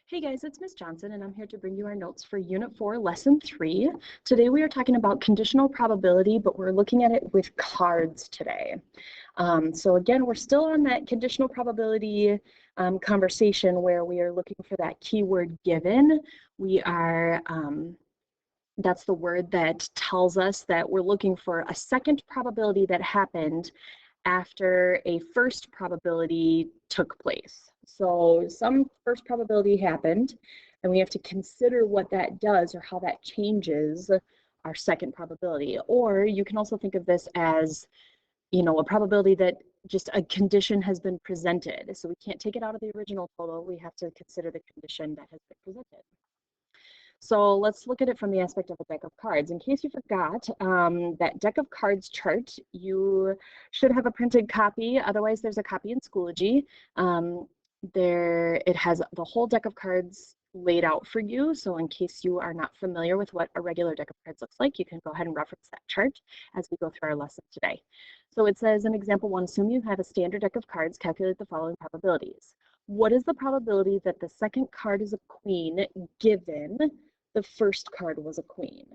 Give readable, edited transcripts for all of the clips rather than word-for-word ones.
Hey guys, it's Ms. Johnson, and I'm here to bring you our notes for Unit 4, Lesson 3. Today we are talking about conditional probability, but we're looking at it with cards today. So again, we're still on that conditional probability conversation where we are looking for that keyword given. We are, that's the word that tells us that we're looking for a second probability that happened after a first probability took place. So some first probability happened, and we have to consider what that does or how that changes our second probability. Or you can also think of this as, a probability that just a condition has been presented. So we can't take it out of the original total. We have to consider the condition that has been presented. So let's look at it from the aspect of a deck of cards. In case you forgot, that deck of cards chart, you should have a printed copy. Otherwise, there's a copy in Schoology. It has the whole deck of cards laid out for you. So in case you are not familiar with what a regular deck of cards looks like, you can go ahead and reference that chart as we go through our lesson today. So it says in example 1, assume you have a standard deck of cards, calculate the following probabilities. What is the probability that the second card is a queen given the first card was a queen?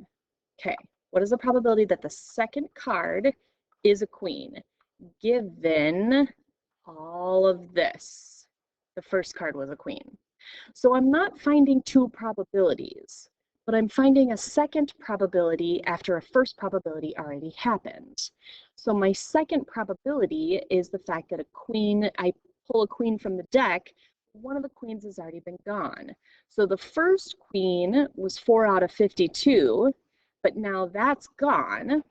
Okay, what is the probability that the second card is a queen given all of this? The first card was a queen. So I'm not finding two probabilities, but I'm finding a second probability after a first probability already happened. So my second probability is the fact that I pull a queen from the deck, one of the queens has already been gone. So the first queen was 4 out of 52, but now that's gone.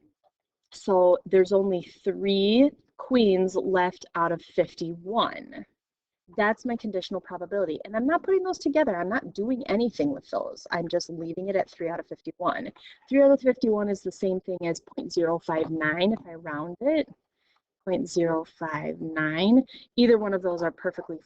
So there's only 3 queens left out of 51. That's my conditional probability. And I'm not putting those together. I'm not doing anything with those. I'm just leaving it at 3 out of 51. 3 out of 51 is the same thing as 0.059 if I round it. 0.059. Either one of those are perfectly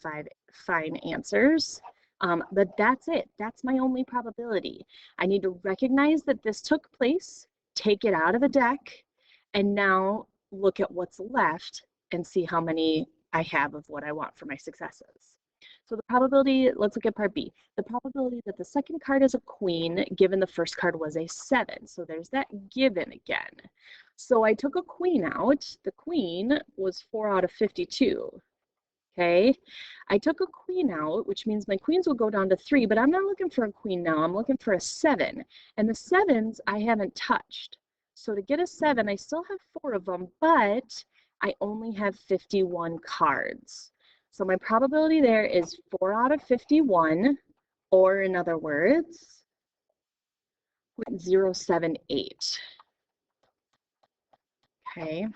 fine answers. But that's it. That's my only probability. I need to recognize that this took place, take it out of the deck, and now look at what's left and see how many I have of what I want for my successes. So the probability, let's look at part B. The probability that the second card is a queen given the first card was a 7. So there's that given again. So I took a queen out. The queen was 4 out of 52. Okay, I took a queen out, which means my queens will go down to 3, but I'm not looking for a queen now. I'm looking for a 7. And the 7s I haven't touched. So to get a 7, I still have 4 of them, but I only have 51 cards. So my probability there is 4 out of 51, or in other words, 0.078. Okay.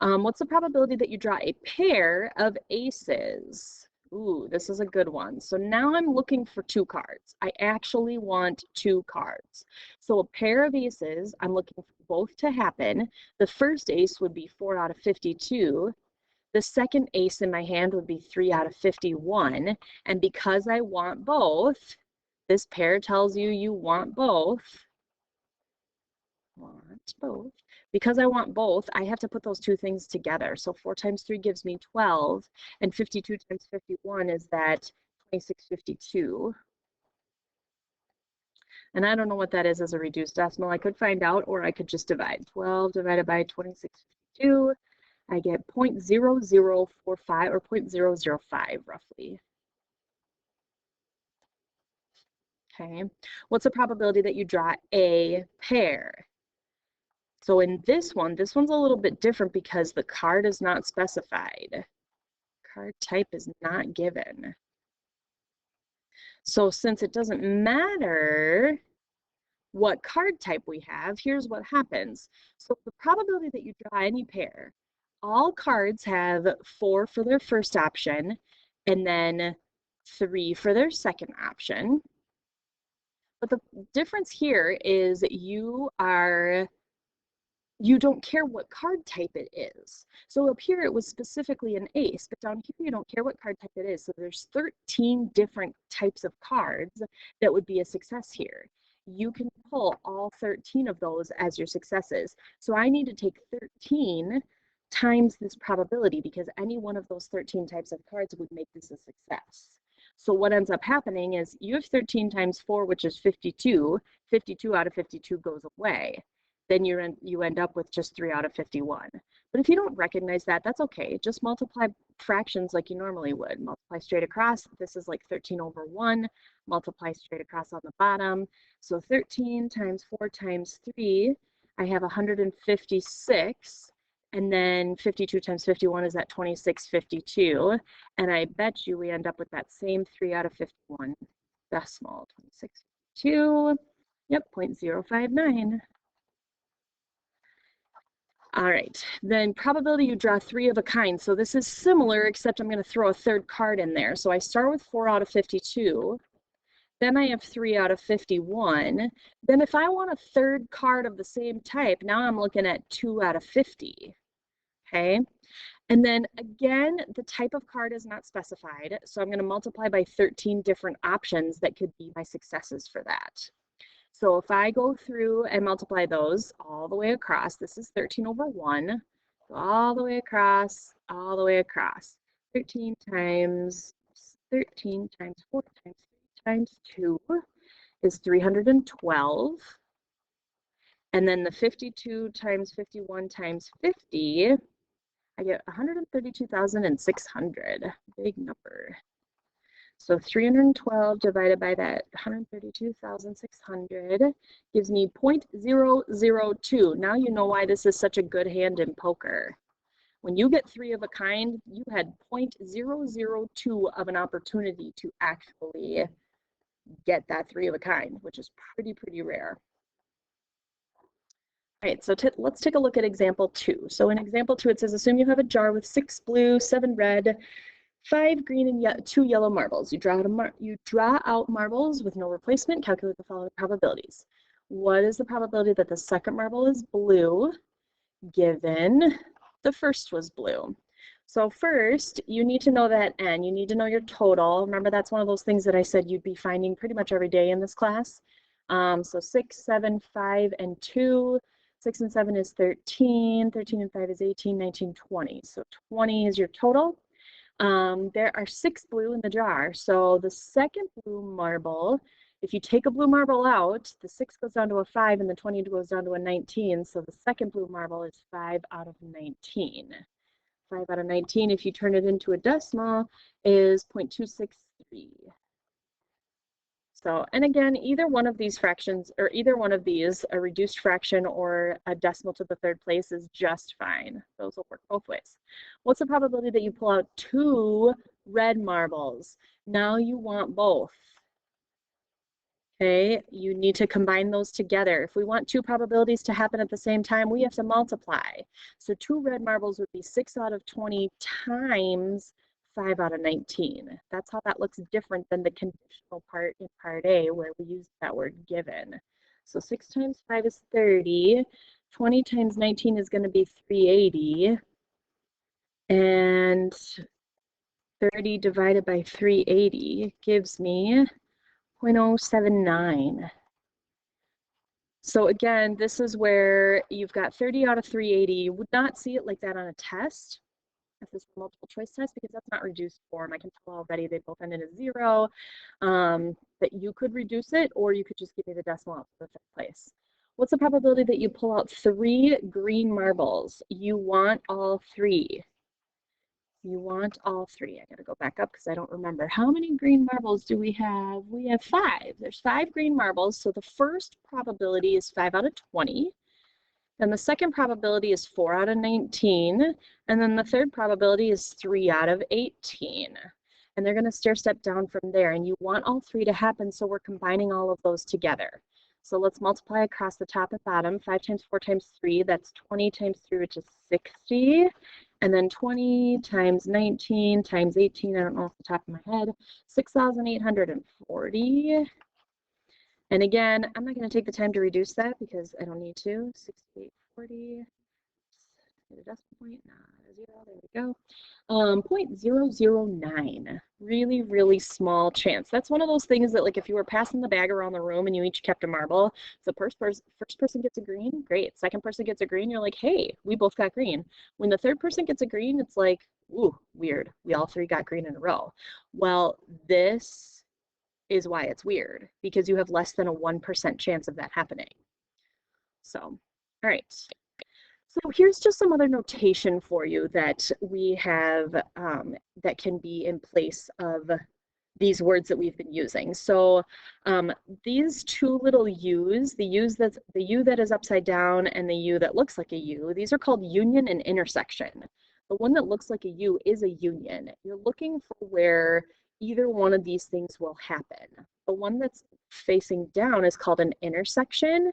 What's the probability that you draw a pair of aces? Ooh, this is a good one. So now I'm looking for 2 cards. I actually want 2 cards. So a pair of aces, I'm looking for both to happen. The first ace would be 4 out of 52. The second ace in my hand would be 3 out of 51. And because I want both, this pair tells you you want both. Because I want both, I have to put those 2 things together. So 4 times 3 gives me 12, and 52 times 51 is that 2652. And I don't know what that is as a reduced decimal. I could find out, or I could just divide. 12 divided by 2652, I get 0.0045 or 0.005 roughly. Okay, what's the probability that you draw a pair? So in this one's a little bit different because the card is not specified. Card type is not given. So since it doesn't matter what card type we have, here's what happens. So the probability that you draw any pair, all cards have 4 for their first option and then 3 for their second option. But the difference here is you don't care what card type it is. So up here it was specifically an ace, but down here you don't care what card type it is. So there's 13 different types of cards that would be a success here. You can pull all 13 of those as your successes. So I need to take 13 times this probability because any one of those 13 types of cards would make this a success. So what ends up happening is you have 13 times 4, which is 52. 52 out of 52 goes away. Then you end up with just 3 out of 51. But if you don't recognize that, that's okay. Just multiply fractions like you normally would. Multiply straight across. This is like 13 over 1. Multiply straight across on the bottom. So 13 times 4 times 3, I have 156. And then 52 times 51 is at 2652. And I bet you we end up with that same 3 out of 51 decimal, 2652. Yep, 0.059. All right, then probability you draw 3 of a kind. So this is similar, except I'm going to throw a third card in there. So I start with 4 out of 52. Then I have 3 out of 51. Then if I want a third card of the same type, now I'm looking at 2 out of 50. Okay, and then again, the type of card is not specified. So I'm going to multiply by 13 different options that could be my successes for that. So if I go through and multiply those all the way across, this is 13 over 1, go all the way across, all the way across. 13 times 4 times 3 times 2 is 312. And then the 52 times 51 times 50, I get 132,600, big number. So 312 divided by that 132,600 gives me 0.002. Now you know why this is such a good hand in poker. When you get 3 of a kind, you had 0.002 of an opportunity to actually get that 3 of a kind, which is pretty rare. All right, so let's take a look at example 2. So in example 2, it says, assume you have a jar with 6 blue, 7 red, 5 green and 2 yellow marbles. You draw out marbles with no replacement. Calculate the following probabilities. What is the probability that the second marble is blue given the first was blue? So first, you need to know that n. You need to know your total. Remember, that's one of those things that I said you'd be finding pretty much every day in this class. So 6, 7, 5, and 2. 6 and 7 is 13. 13 and 5 is 18, 19, 20. So 20 is your total. There are 6 blue in the jar. So the second blue marble, if you take a blue marble out, the 6 goes down to a 5 and the 20 goes down to a 19. So the second blue marble is 5 out of 19. 5 out of 19, if you turn it into a decimal, is 0.263. So, and again, either one of these fractions, or either one of these, a reduced fraction or a decimal to the third place, is just fine. Those will work both ways. What's the probability that you pull out 2 red marbles? Now you want both. Okay, you need to combine those together. If we want 2 probabilities to happen at the same time, we have to multiply. So 2 red marbles would be 6 out of 20 times 5 out of 19. That's how that looks different than the conditional part in part A where we use that word given. So 6 times 5 is 30. 20 times 19 is going to be 380. And 30 divided by 380 gives me 0.079. So again, this is where you've got 30 out of 380. You would not see it like that on a test. If this is a multiple choice test, because that's not reduced form. I can tell already they both end in a 0. That you could reduce it, or you could just give me the decimal out to the third place. What's the probability that you pull out 3 green marbles? You want all 3. You want all 3. I gotta go back up because I don't remember. How many green marbles do we have? We have 5. There's 5 green marbles. So the first probability is 5 out of 20. Then the second probability is 4 out of 19. And then the third probability is 3 out of 18. And they're gonna stair step down from there. And you want all 3 to happen, so we're combining all of those together. So let's multiply across the top and bottom. 5 times 4 times 3, that's 20 times 3, which is 60. And then 20 times 19 times 18, I don't know off the top of my head, 6,840. And again, I'm not going to take the time to reduce that because I don't need to. 6840 Need a decimal point, not a zero, there we go. 0.009, really, really small chance. That's one of those things that, like, if you were passing the bag around the room and you each kept a marble, if the first person gets a green, great. Second person gets a green, you're like, hey, we both got green. When the third person gets a green, it's like, ooh, weird. We all three got green in a row. Well, this is why it's weird, because you have less than a 1% chance of that happening. So, all right. So here's just some other notation for you that we have that can be in place of these words that we've been using. So these two little U's, the U that is upside down and the U that looks like a U, these are called union and intersection. The one that looks like a U is a union. You're looking for where either one of these things will happen. The one that's facing down is called an intersection.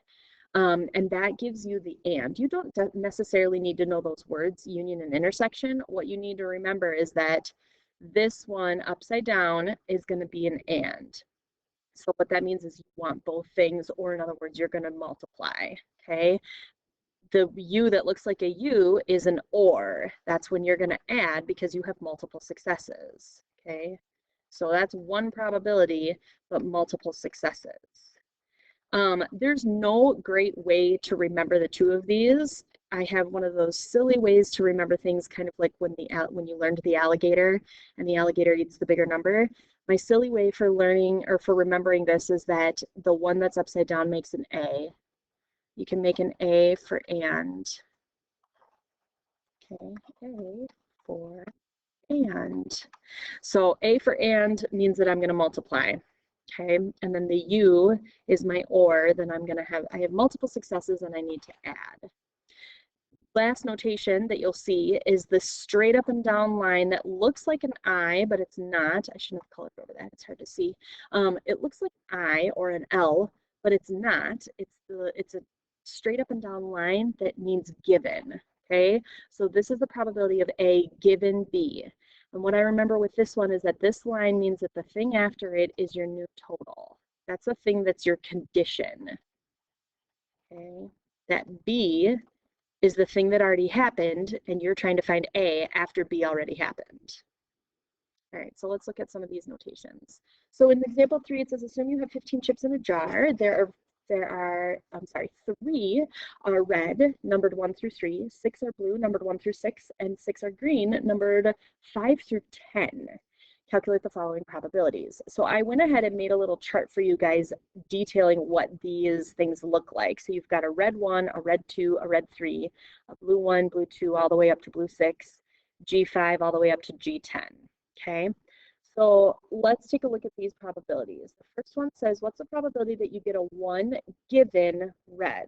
And that gives you the and. You don't necessarily need to know those words, union and intersection. What you need to remember is that this one upside down is going to be an and. So what that means is you want both things, or in other words, you're going to multiply, okay? The U that looks like a U is an or. That's when you're going to add because you have multiple successes, okay? So that's one probability, but multiple successes. There's no great way to remember the two of these. I have one of those silly ways to remember things, kind of like when you learned the alligator and the alligator eats the bigger number. My silly way for learning or for remembering this is that the one that's upside down makes an A. You can make an A for and. Okay, A for and. So A for and means that I'm going to multiply. Okay, and then the U is my or, then I have multiple successes and I need to add. Last notation that you'll see is the straight up and down line that looks like an I, but it's not. I shouldn't have colored over that, it's hard to see. It looks like I or an L, but it's not. It's a straight up and down line that means given, okay? So this is the probability of A given B. And what I remember with this one is that this line means that the thing after it is your new total. That's the thing that's your condition. Okay, that B is the thing that already happened, and you're trying to find A after B already happened. All right, so let's look at some of these notations. So in example 3, it says, assume you have 15 chips in a jar. There are 3 are red, numbered 1 through 3, 6 are blue, numbered 1 through 6, and 6 are green, numbered 5 through 10. Calculate the following probabilities. So I went ahead and made a little chart for you guys detailing what these things look like. So you've got a red 1, a red 2, a red 3, a blue 1, blue 2, all the way up to blue 6, G5 all the way up to G10. Okay, so let's take a look at these probabilities. The first one says, what's the probability that you get a 1 given red?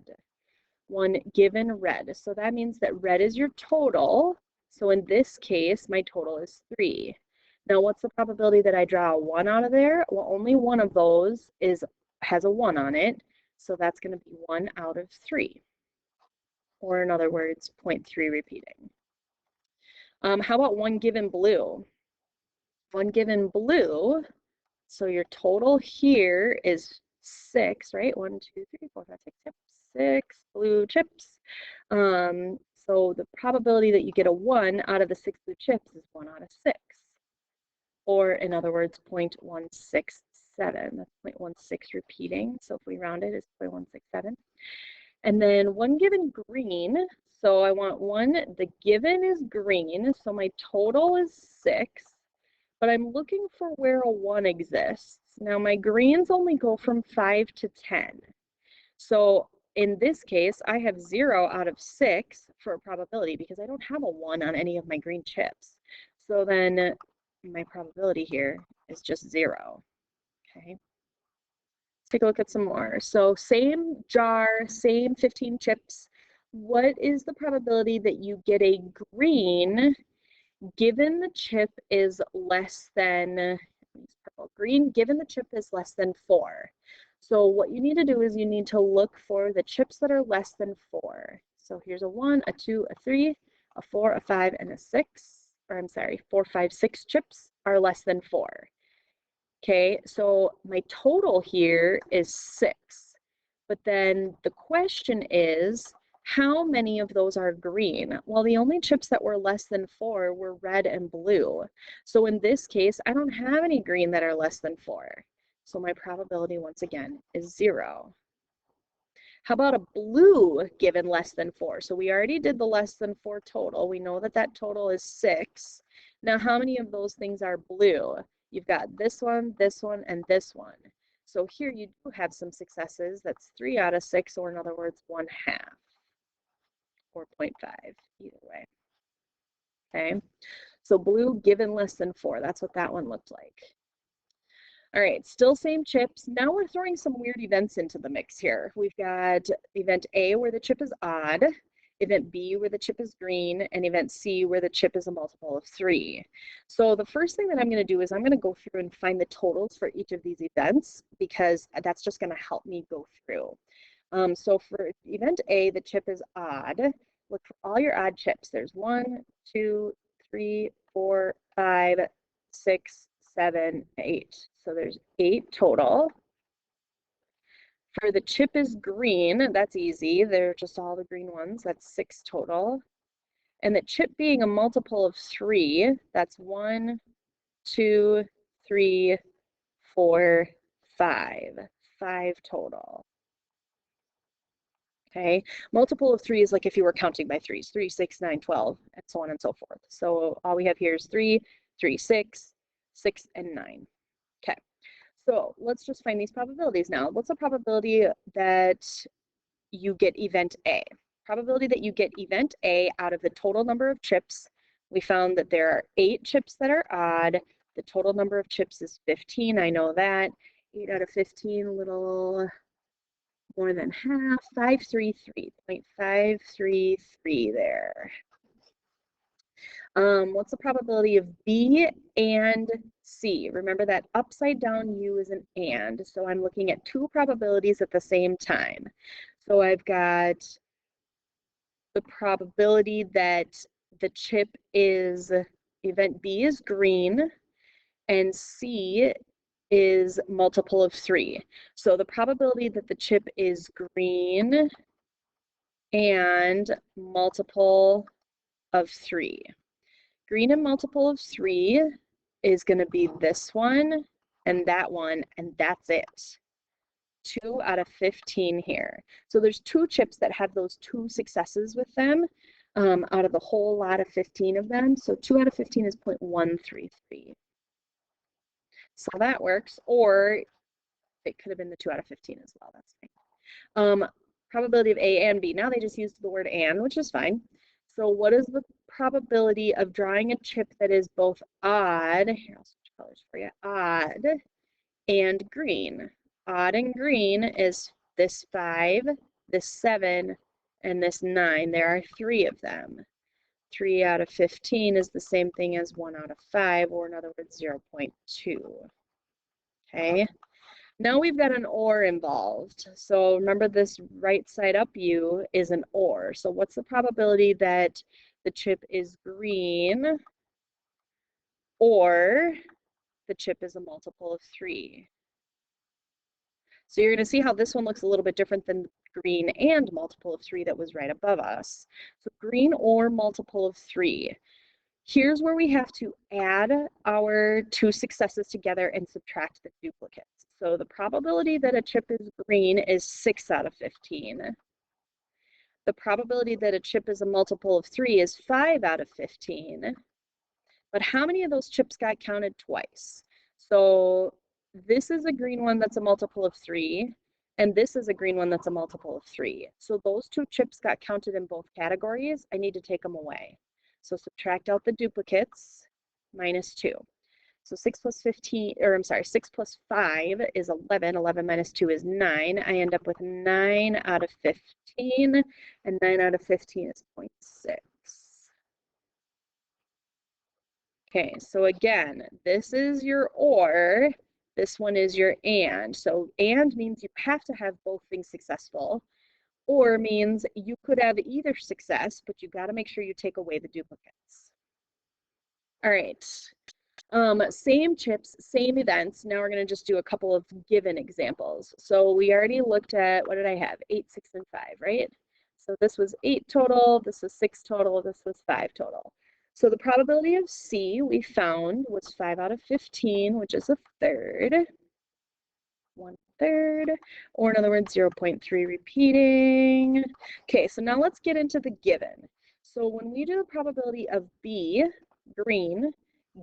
1 given red. So that means that red is your total. So in this case, my total is 3. Now, what's the probability that I draw a 1 out of there? Well, only one of those has a 1 on it. So that's going to be 1 out of 3. Or in other words, 0.3 repeating. How about 1 given blue? 1 given blue, so your total here is 6, right? 1, 2, 3, 4, 5, 6, 6 blue chips. So the probability that you get a 1 out of the 6 blue chips is 1 out of 6. Or in other words, 0.167. That's 0.16 repeating. So if we round it, it's 0.167. And then 1 given green. So I want the given is green. So my total is 6. But I'm looking for where a 1 exists. Now my greens only go from 5 to 10. So in this case, I have 0 out of 6 for a probability because I don't have a 1 on any of my green chips. So then my probability here is just 0. Okay. Let's take a look at some more. So same jar, same 15 chips. What is the probability that you get a green given the chip is less than, green, given the chip is less than 4. So what you need to do is you need to look for the chips that are less than 4. So here's a 1, a 2, a 3, a 4, a 5, and a 6. Or I'm sorry, 4, 5, 6 chips are less than 4. Okay, so my total here is 6. But then the question is, How many of those are green? Well, the only chips that were less than 4 were red and blue. So in this case, I don't have any green that are less than 4. So my probability, once again, is 0. How about a blue given less than 4? So we already did the less than 4 total. We know that that total is 6. Now, how many of those things are blue? You've got this one, and this one. So here you do have some successes. That's 3 out of 6, or in other words, 1/2, or 0.5, either way. Okay, so blue given less than 4. That's what that one looked like. All right, still same chips. Now we're throwing some weird events into the mix here. We've got event A where the chip is odd, event B where the chip is green, and event C where the chip is a multiple of 3. So the first thing that I'm going to do is I'm going to go through and find the totals for each of these events, because that's just going to help me go through. So for event A, the chip is odd. Look for all your odd chips. There's 1, 2, 3, 4, 5, 6, 7, 8. So there's 8 total. For the chip is green, that's easy. They're just all the green ones. That's 6 total. And the chip being a multiple of 3, that's 1, 2, 3, 4, 5. 5 total. Okay, multiple of 3 is like if you were counting by 3s, 3, 6, 9, 12, and so on and so forth. So all we have here is 3, 3, 6, 6, and 9. Okay, so let's just find these probabilities now. What's the probability that you get event A? Probability that you get event A out of the total number of chips. We found that there are 8 chips that are odd. The total number of chips is 15, I know that. 8 out of 15, a little more than half, 533, 0.533 there. What's the probability of B and C? Remember that upside down U is an and, so I'm looking at 2 probabilities at the same time. So I've got the probability that the chip is, event B is green, and C is multiple of 3. So the probability that the chip is green and multiple of 3. Green and multiple of 3 is going to be this one, and that's it. 2 out of 15 here. So there's 2 chips that have those 2 successes with them out of the whole lot of 15 of them. So 2 out of 15 is 0.133. So that works, or it could have been the 2 out of 15 as well. That's fine. Probability of A and B. Now they just used the word and, which is fine. So what is the probability of drawing a chip that is both odd, here I'll switch colors for you, odd and green? Odd and green is this 5, this 7, and this 9. There are 3 of them. 3 out of 15 is the same thing as 1 out of 5, or in other words, 0.2. Okay. Now we've got an OR involved. So remember, this right side up U is an OR. So what's the probability that the chip is green or the chip is a multiple of 3? So you're going to see how this one looks a little bit different than green and multiple of 3 that was right above us. So green or multiple of 3. Here's where we have to add our 2 successes together and subtract the duplicates. So the probability that a chip is green is 6 out of 15. The probability that a chip is a multiple of 3 is 5 out of 15. But how many of those chips got counted twice? So this is a green one that's a multiple of 3, and this is a green one that's a multiple of 3. So those 2 chips got counted in both categories. I need to take them away. So subtract out the duplicates, minus 2. So 6 plus 15, or I'm sorry, 6 plus 5 is 11. 11 minus 2 is 9. I end up with 9 out of 15, and 9 out of 15 is 0.6. Okay, so again, this is your OR, this one is your AND. So AND means you have to have both things successful. OR means you could have either success, but you got to make sure you take away the duplicates. All right, same chips, same events. Now we're going to just do a couple of given examples. So we already looked at, what did I have? 8, 6, and 5, right? So this was 8 total, this was 6 total, this was 5 total. So the probability of C we found was 5 out of 15, which is a third. 1/3, or in other words, 0.3 repeating. Okay, so now let's get into the given. So when we do the probability of B, green,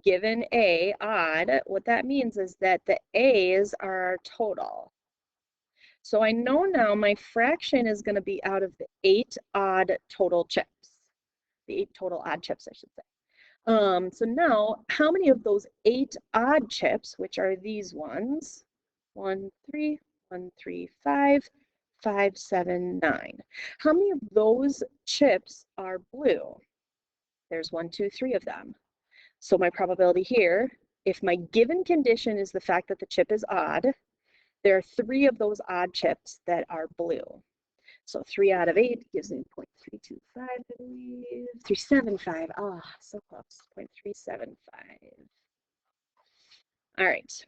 given A, odd, what that means is that the A's are our total. So I know now my fraction is going to be out of the 8 odd total chips. The 8 total odd chips, I should say. So now, how many of those 8 odd chips, which are these ones, 1, 3, 1, 3, 5, 5, 7, 9. How many of those chips are blue? There's 1, 2, 3 of them. So my probability here, if my given condition is the fact that the chip is odd, there are 3 of those odd chips that are blue. So 3 out of 8 gives me 0.325, I believe. 375. Ah, so close. 0.375. All right.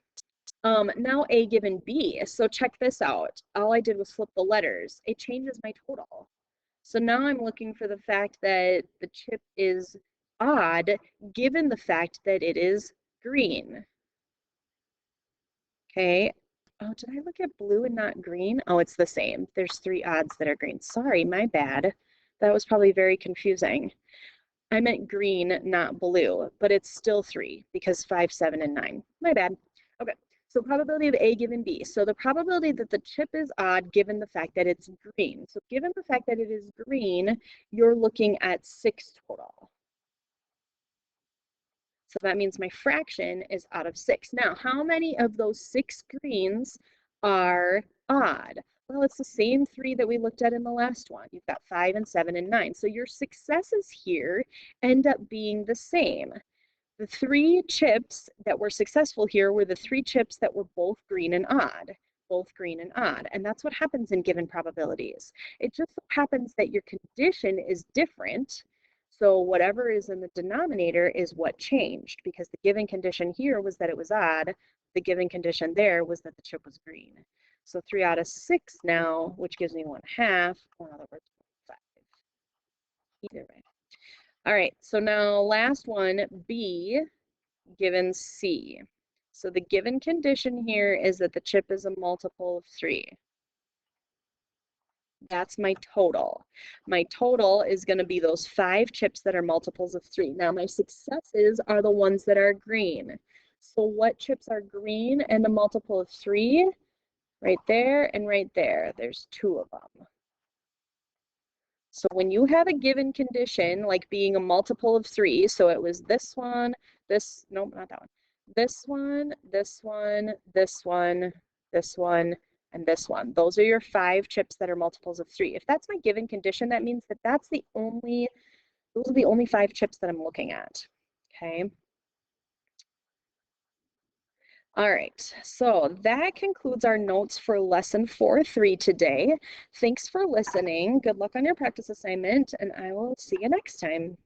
Now A given B. So check this out. All I did was flip the letters. It changes my total. So now I'm looking for the fact that the chip is odd given the fact that it is green. Okay. Oh, did I look at blue and not green? Oh, it's the same. There's 3 odds that are green. Sorry, my bad. That was probably very confusing. I meant green, not blue, but it's still 3 because 5, 7, and 9. My bad. Okay, so probability of A given B. So the probability that the chip is odd given the fact that it's green. So given the fact that it is green, you're looking at 6 total. So that means my fraction is out of 6. Now, how many of those 6 greens are odd? Well, it's the same 3 that we looked at in the last one. You've got 5 and 7 and 9. So your successes here end up being the same. The 3 chips that were successful here were the 3 chips that were both green and odd. Both green and odd. And that's what happens in given probabilities. It just so happens that your condition is different. So whatever is in the denominator is what changed, because the given condition here was that it was odd. The given condition there was that the chip was green. So 3 out of 6 now, which gives me 1/2, or in other words, 5. Either way. All right, so now last one, B given C. So the given condition here is that the chip is a multiple of 3. That's my total. My total is going to be those 5 chips that are multiples of 3. Now my successes are the ones that are green. So what chips are green and a multiple of 3? Right there and right there. There's 2 of them. So when you have a given condition, like being a multiple of 3, so it was this one, this, nope, not that one. This one, this one, this one, this one, and this one. Those are your 5 chips that are multiples of 3. If that's my given condition, that means that those are the only 5 chips that I'm looking at, okay? All right, so that concludes our notes for lesson 4.3 today. Thanks for listening. Good luck on your practice assignment, and I will see you next time.